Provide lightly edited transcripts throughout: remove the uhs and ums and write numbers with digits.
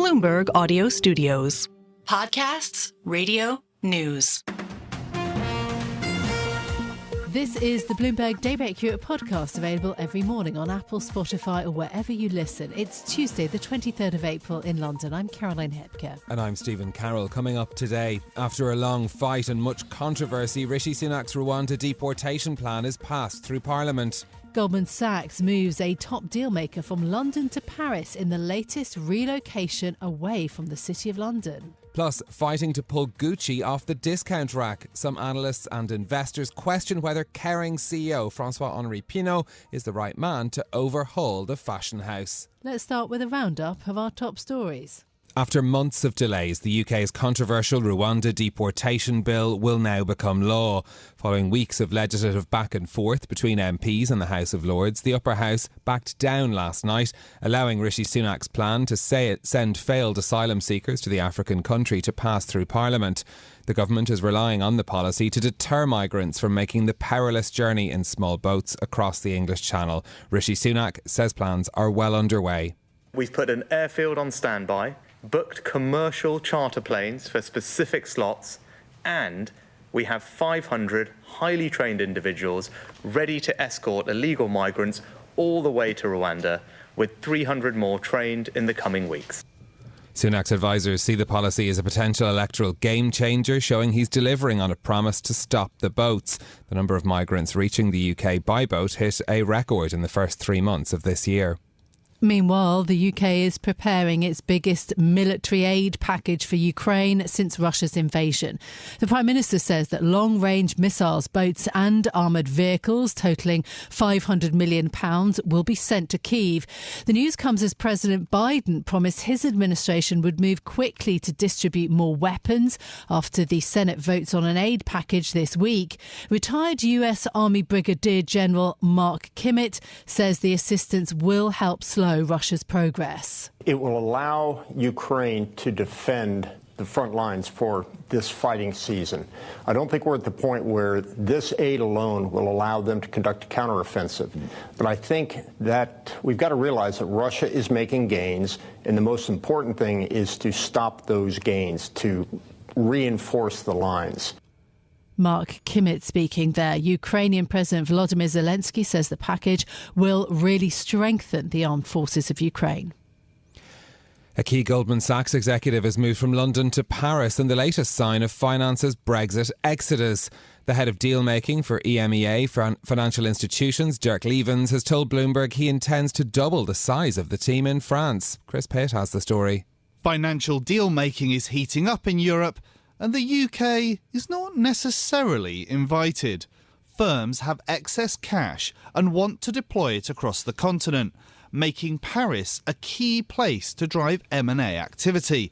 Bloomberg Audio Studios. Podcasts, radio, news. This is the Bloomberg Daybreak Europe podcast, available every morning on Apple, Spotify or wherever you listen. It's Tuesday, the 23rd of April in London. I'm Caroline Hepker. And I'm Stephen Carroll. Coming up today, after a long fight and much controversy, Rishi Sunak's Rwanda deportation plan is passed through Parliament. Goldman Sachs moves a top dealmaker from London to Paris in the latest relocation away from the City of London. Plus, fighting to pull Gucci off the discount rack. Some analysts and investors question whether Kering CEO François-Henri Pinault is the right man to overhaul the fashion house. Let's start with a roundup of our top stories. After months of delays, the UK's controversial Rwanda deportation bill will now become law. Following weeks of legislative back and forth between MPs and the House of Lords, the upper house backed down last night, allowing Rishi Sunak's plan to send failed asylum seekers to the African country to pass through Parliament. The government is relying on the policy to deter migrants from making the perilous journey in small boats across the English Channel. Rishi Sunak says plans are well underway. We've put an airfield on standby, booked commercial charter planes for specific slots, and we have 500 highly trained individuals ready to escort illegal migrants all the way to Rwanda, with 300 more trained in the coming weeks. Sunak's advisers see the policy as a potential electoral game changer, showing he's delivering on a promise to stop the boats. The number of migrants reaching the UK by boat hit a record in the first 3 months of this year. Meanwhile, the UK is preparing its biggest military aid package for Ukraine since Russia's invasion. The Prime Minister says that long-range missiles, boats and armoured vehicles totalling £500 million will be sent to Kyiv. The news comes as President Biden promised his administration would move quickly to distribute more weapons after the Senate votes on an aid package this week. Retired US Army Brigadier General Mark Kimmett says the assistance will help slow Russia's progress. It will allow Ukraine to defend the front lines for this fighting season. I don't think we're at the point where this aid alone will allow them to conduct a counteroffensive. But I think that we've got to realize that Russia is making gains, and the most important thing is to stop those gains, to reinforce the lines. Mark Kimmett speaking there. Ukrainian President Volodymyr Zelensky says the package will really strengthen the armed forces of Ukraine. A key Goldman Sachs executive has moved from London to Paris in the latest sign of finance's Brexit exodus. The head of dealmaking for EMEA financial institutions, Dirk Lievens, has told Bloomberg he intends to double the size of the team in France. Chris Pitt has the story. Financial deal-making is heating up in Europe, and the UK is not necessarily invited. Firms have excess cash and want to deploy it across the continent, making Paris a key place to drive M&A activity.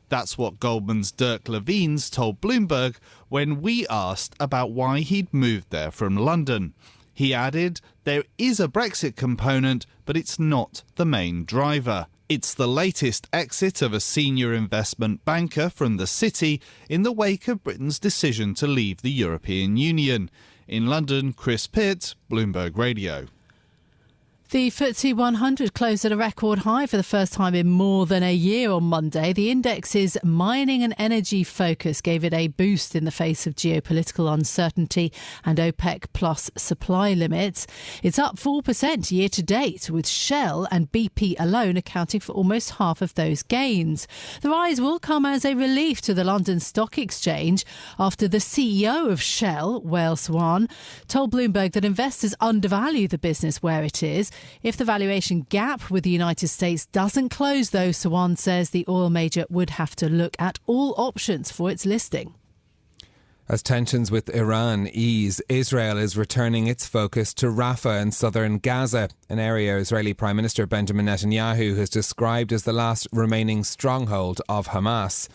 That's what Goldman's Dirk Lievens told Bloomberg when we asked about why he'd moved there from London. He added, there is a Brexit component, but it's not the main driver. It's the latest exit of a senior investment banker from the city in the wake of Britain's decision to leave the European Union. In London, Chris Pitt, Bloomberg Radio. The FTSE 100 closed at a record high for the first time in more than a year on Monday. The index's mining and energy focus gave it a boost in the face of geopolitical uncertainty and OPEC plus supply limits. It's up 4% year to date, with Shell and BP alone accounting for almost half of those gains. The rise will come as a relief to the London Stock Exchange after the CEO of Shell, Wael Sawan, told Bloomberg that investors undervalue the business where it is. If the valuation gap with the United States doesn't close, though, Sawan says the oil major would have to look at all options for its listing. As tensions with Iran ease, Israel is returning its focus to Rafah in southern Gaza, an area Israeli Prime Minister Benjamin Netanyahu has described as the last remaining stronghold of Hamas.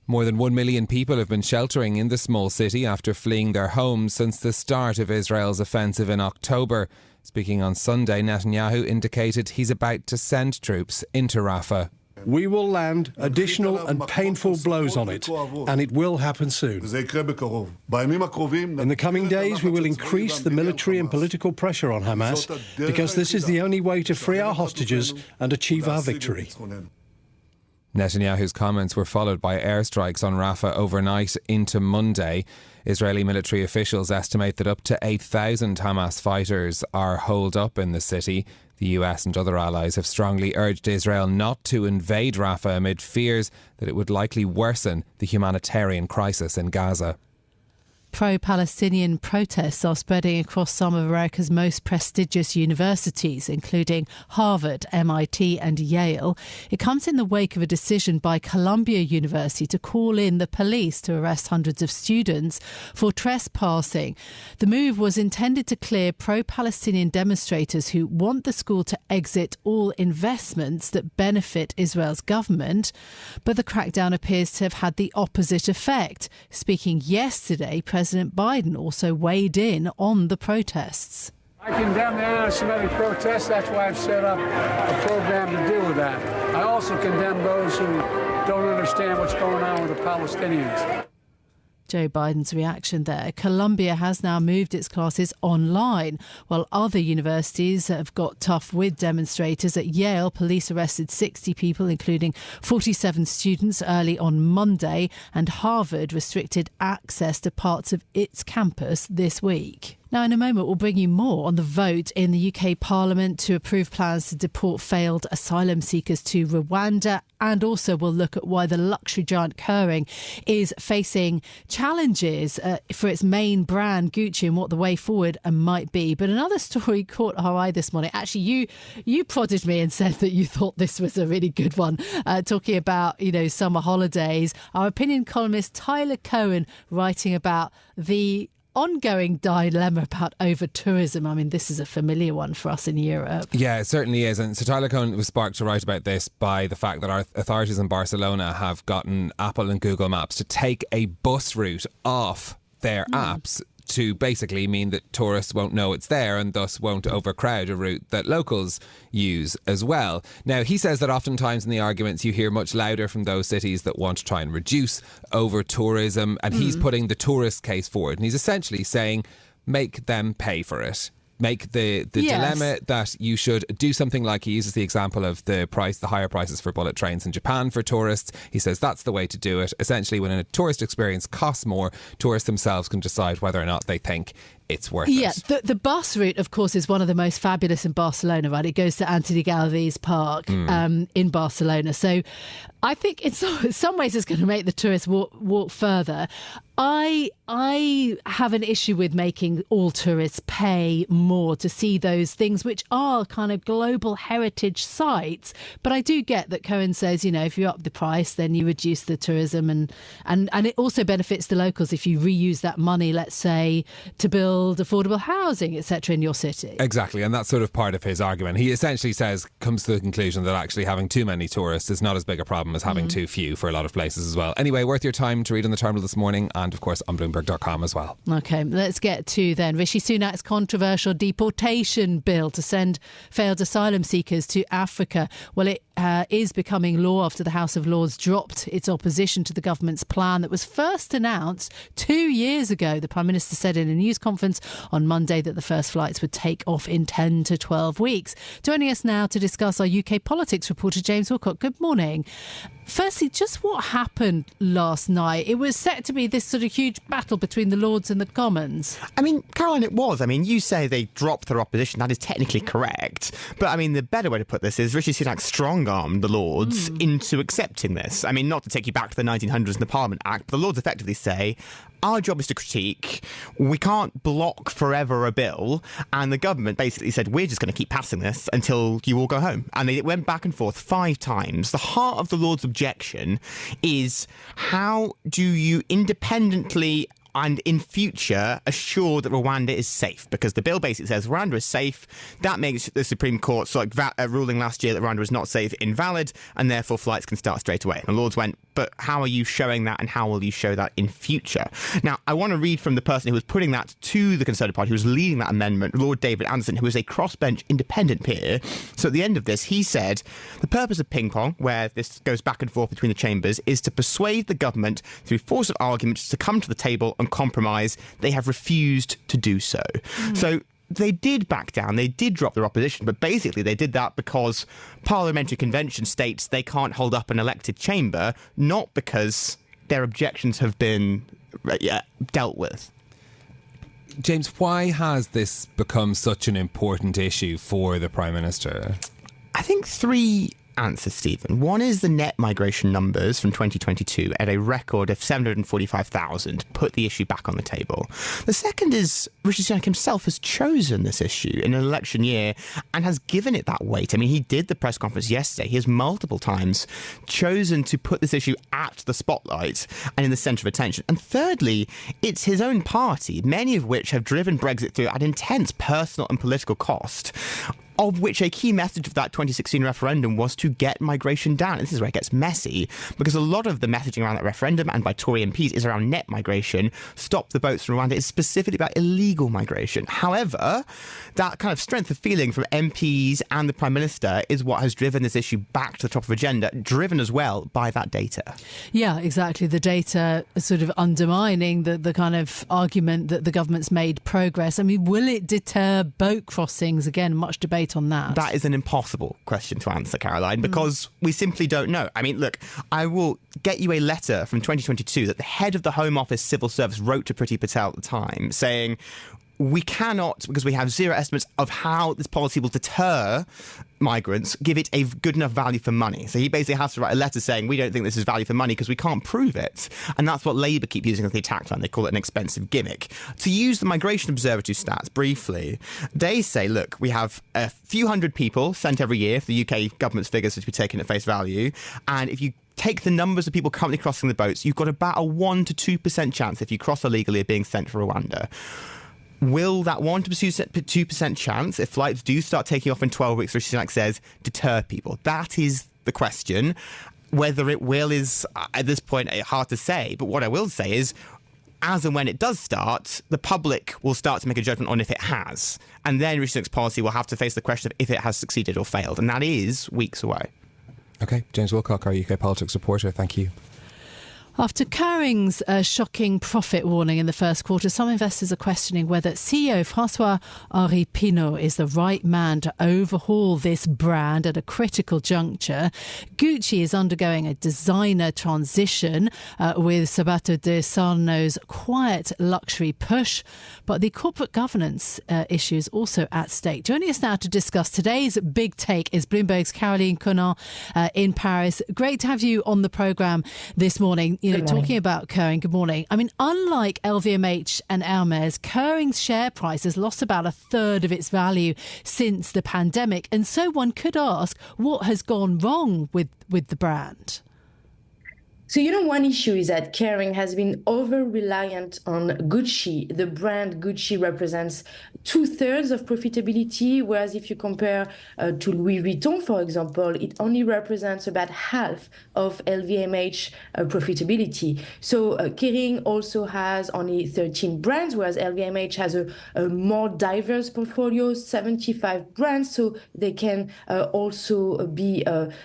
More than 1 million people have been sheltering in the small city after fleeing their homes since the start of Israel's offensive in October. Speaking on Sunday, Netanyahu indicated he's about to send troops into Rafah. We will land additional and painful blows on it, and it will happen soon. In the coming days, we will increase the military and political pressure on Hamas, because this is the only way to free our hostages and achieve our victory. Netanyahu's comments were followed by airstrikes on Rafah overnight into Monday. Israeli military officials estimate that up to 8,000 Hamas fighters are holed up in the city. The US and other allies have strongly urged Israel not to invade Rafah amid fears that it would likely worsen the humanitarian crisis in Gaza. Pro-Palestinian protests are spreading across some of America's most prestigious universities, including Harvard, MIT and Yale. It comes in the wake of a decision by Columbia University to call in the police to arrest hundreds of students for trespassing. The move was intended to clear pro-Palestinian demonstrators who want the school to exit all investments that benefit Israel's government. But the crackdown appears to have had the opposite effect. Speaking yesterday, President Biden also weighed in on the protests. I condemn the anti-Semitic protests. That's why I've set up a program to deal with that. I also condemn those who don't understand what's going on with the Palestinians. Joe Biden's reaction there. Columbia has now moved its classes online, while other universities have got tough with demonstrators. At Yale, police arrested 60 people, including 47 students, early on Monday, and Harvard restricted access to parts of its campus this week. Now, in a moment, we'll bring you more on the vote in the UK Parliament to approve plans to deport failed asylum seekers to Rwanda. And also we'll look at why the luxury giant Kering is facing challenges for its main brand, Gucci, and what the way forward might be. But another story caught our eye this morning. Actually, you prodded me and said that you thought this was a really good one, talking about, summer holidays. Our opinion columnist Tyler Cohen writing about the ongoing dilemma about over-tourism. I mean, this is a familiar one for us in Europe. Yeah, it certainly is. And so Tyler Cohen was sparked to write about this by the fact that our authorities in Barcelona have gotten Apple and Google Maps to take a bus route off their apps to basically mean that tourists won't know it's there and thus won't overcrowd a route that locals use as well. Now, he says that oftentimes in the arguments you hear much louder from those cities that want to try and reduce over-tourism, and he's putting the tourist case forward. And he's essentially saying, make them pay for it. Make the dilemma that you should do something like, he uses the example of the higher prices for bullet trains in Japan for tourists. He says that's the way to do it. Essentially, when a tourist experience costs more, tourists themselves can decide whether or not they think it's worth it. Yeah, the bus route, of course, is one of the most fabulous in Barcelona, right? It goes to Antoni Gaudi's park in Barcelona. So I think in some ways it's going to make the tourists walk further. I have an issue with making all tourists pay more to see those things which are kind of global heritage sites. But I do get that Cohen says, if you up the price, then you reduce the tourism and it also benefits the locals if you reuse that money, let's say, to build affordable housing, etc. in your city. Exactly, and that's sort of part of his argument. He essentially comes to the conclusion that actually having too many tourists is not as big a problem as having too few for a lot of places as well. Anyway, worth your time to read on the Terminal this morning and of course on Bloomberg.com as well. OK, let's get to then Rishi Sunak's controversial deportation bill to send failed asylum seekers to Africa. Well, it is becoming law after the House of Lords dropped its opposition to the government's plan that was first announced 2 years ago. The Prime Minister said in a news conference on Monday that the first flights would take off in 10 to 12 weeks. Joining us now to discuss our UK politics reporter James Wilcock. Good morning. Firstly, just what happened last night? It was set to be this sort of huge battle between the Lords and the Commons. I mean, Caroline, it was. I mean, you say they dropped their opposition. That is technically correct. But, I mean, the better way to put this is Rishi Sunak strong-armed the Lords into accepting this. I mean, not to take you back to the 1900s and the Parliament Act, but the Lords effectively say, our job is to critique. We can't block forever a bill. And the government basically said, we're just going to keep passing this until you all go home. And they went back and forth 5 times. The heart of the Lords' objection is, how do you independently and in future assure that Rwanda is safe? Because the bill basically says Rwanda is safe. That makes the Supreme Court's ruling last year that Rwanda was not safe invalid, and therefore flights can start straight away. And the Lords went, but how are you showing that, and how will you show that in future? Now, I want to read from the person who was putting that to the Conservative Party, who was leading that amendment, Lord David Anderson, who is a crossbench independent peer. So at the end of this, he said, the purpose of ping pong, where this goes back and forth between the chambers, is to persuade the government through force of argument to come to the table and compromise. They have refused to do so. So they did back down. They did drop their opposition, but basically they did that because parliamentary convention states they can't hold up an elected chamber, not because their objections have been dealt with. James, why has this become such an important issue for the Prime Minister? I think three answers, Stephen. One is the net migration numbers from 2022 at a record of 745,000 put the issue back on the table. The second is Rishi Sunak himself has chosen this issue in an election year and has given it that weight. I mean, he did the press conference yesterday. He has multiple times chosen to put this issue at the spotlight and in the centre of attention. And thirdly, it's his own party, many of which have driven Brexit through at intense personal and political cost, of which a key message of that 2016 referendum was to get migration down. And this is where it gets messy, because a lot of the messaging around that referendum and by Tory MPs is around net migration. Stop the boats from Rwanda is specifically about illegal migration. However, that kind of strength of feeling from MPs and the Prime Minister is what has driven this issue back to the top of agenda, driven as well by that data. Yeah, exactly. The data sort of undermining the kind of argument that the government's made progress. I mean, will it deter boat crossings? Again, much debate on that. That is an impossible question to answer, Caroline, because we simply don't know. I mean, look, I will get you a letter from 2022 that the head of the Home Office Civil Service wrote to Priti Patel at the time saying, we cannot, because we have zero estimates of how this policy will deter migrants, give it a good enough value for money. So he basically has to write a letter saying we don't think this is value for money because we can't prove it. And that's what Labour keep using as the attack line. They call it an expensive gimmick. To use the Migration Observatory stats briefly, they say, look, we have a few hundred people sent every year, if the UK government's figures are to be taken at face value. And if you take the numbers of people currently crossing the boats, you've got about a 1 to 2% chance if you cross illegally of being sent to Rwanda. Will that 1 to 2% chance, if flights do start taking off in 12 weeks, Rishi Sunak says, deter people? That is the question. Whether it will is, at this point, hard to say. But what I will say is, as and when it does start, the public will start to make a judgment on if it has. And then Rishi Sunak's policy will have to face the question of if it has succeeded or failed. And that is weeks away. OK, James Wilcock, our UK politics reporter. Thank you. After Kering's shocking profit warning in the first quarter, some investors are questioning whether CEO François-Henri Pinault is the right man to overhaul this brand at a critical juncture. Gucci is undergoing a designer transition with Sabato de Sarno's quiet luxury push, but the corporate governance issues also at stake. Joining us now to discuss today's big take is Bloomberg's Caroline Conan in Paris. Great to have you on the programme this morning. You know, talking about Kering, good morning. I mean, unlike LVMH and Hermes, Kering's share price has lost about a third of its value since the pandemic. And so one could ask, what has gone wrong with the brand? So, one issue is that Kering has been over-reliant on Gucci. The brand Gucci represents 2/3 of profitability, whereas if you compare to Louis Vuitton, for example, it only represents about half of LVMH profitability. So Kering also has only 13 brands, whereas LVMH has a more diverse portfolio, 75 brands, so they can also be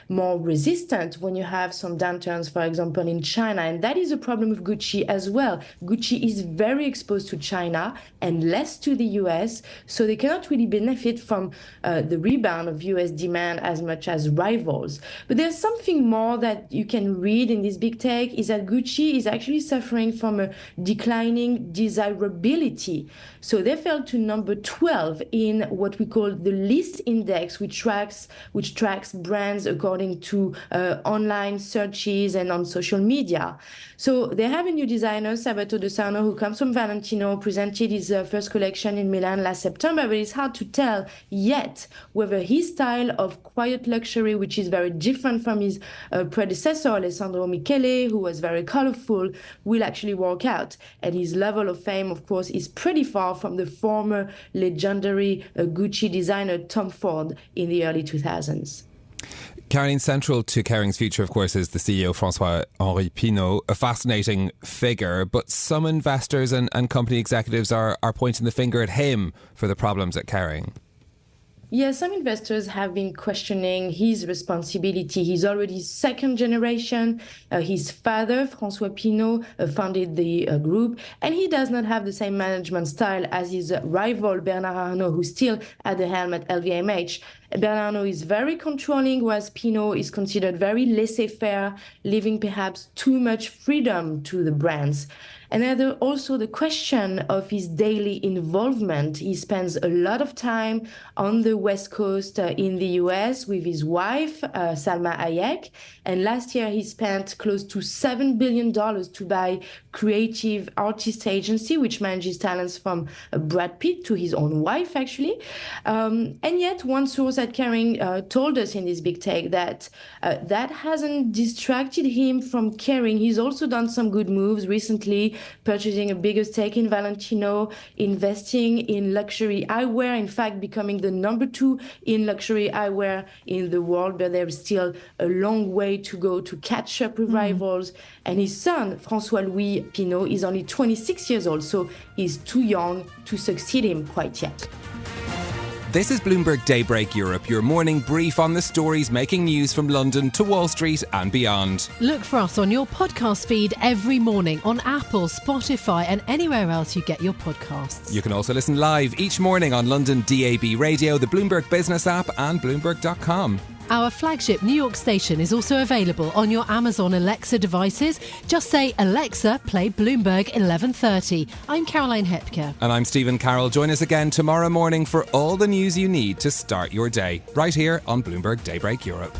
more resistant when you have some downturns, for example, in China. And that is a problem with Gucci as well. Gucci is very exposed to China and less to the US, so they cannot really benefit from the rebound of US demand as much as rivals. But there's something more that you can read in this big take, is that Gucci is actually suffering from a declining desirability. So they fell to number 12 in what we call the list index, which tracks brands according to online searches and on social media. So they have a new designer, Sabato de Sarno, who comes from Valentino, presented his first collection in Milan last September, but it's hard to tell yet whether his style of quiet luxury, which is very different from his predecessor, Alessandro Michele, who was very colorful, will actually work out. And his level of fame, of course, is pretty far from the former legendary Gucci designer Tom Ford in the early 2000s. Caroline, central to Kering's future, of course, is the CEO, François-Henri Pinault, a fascinating figure, but some investors and company executives are pointing the finger at him for the problems at Kering. Yeah, some investors have been questioning his responsibility. He's already second generation. His father, François Pinault, founded the group, and he does not have the same management style as his rival, Bernard Arnault, who's still at the helm at LVMH. Bernard Arnault is very controlling, whereas Pinault is considered very laissez-faire, leaving perhaps too much freedom to the brands. And then also the question of his daily involvement. He spends a lot of time on the West Coast in the US with his wife, Salma Hayek. And last year he spent close to $7 billion to buy creative artist agency, which manages talents from Brad Pitt to his own wife, actually. And yet one source at Kering told us in this big take that that hasn't distracted him from Kering. He's also done some good moves recently, purchasing a bigger stake in Valentino, investing in luxury eyewear, in fact, becoming the number 2 in luxury eyewear in the world, but there's still a long way to go to catch up with rivals. And his son, François-Louis Pinault, is only 26 years old, so he's too young to succeed him quite yet. This is Bloomberg Daybreak Europe, your morning brief on the stories making news from London to Wall Street and beyond. Look for us on your podcast feed every morning on Apple, Spotify and anywhere else you get your podcasts. You can also listen live each morning on London DAB Radio, the Bloomberg Business app and Bloomberg.com. Our flagship New York station is also available on your Amazon Alexa devices. Just say, Alexa, play Bloomberg 1130. I'm Caroline Hepker. And I'm Stephen Carroll. Join us again tomorrow morning for all the news you need to start your day, right here on Bloomberg Daybreak Europe.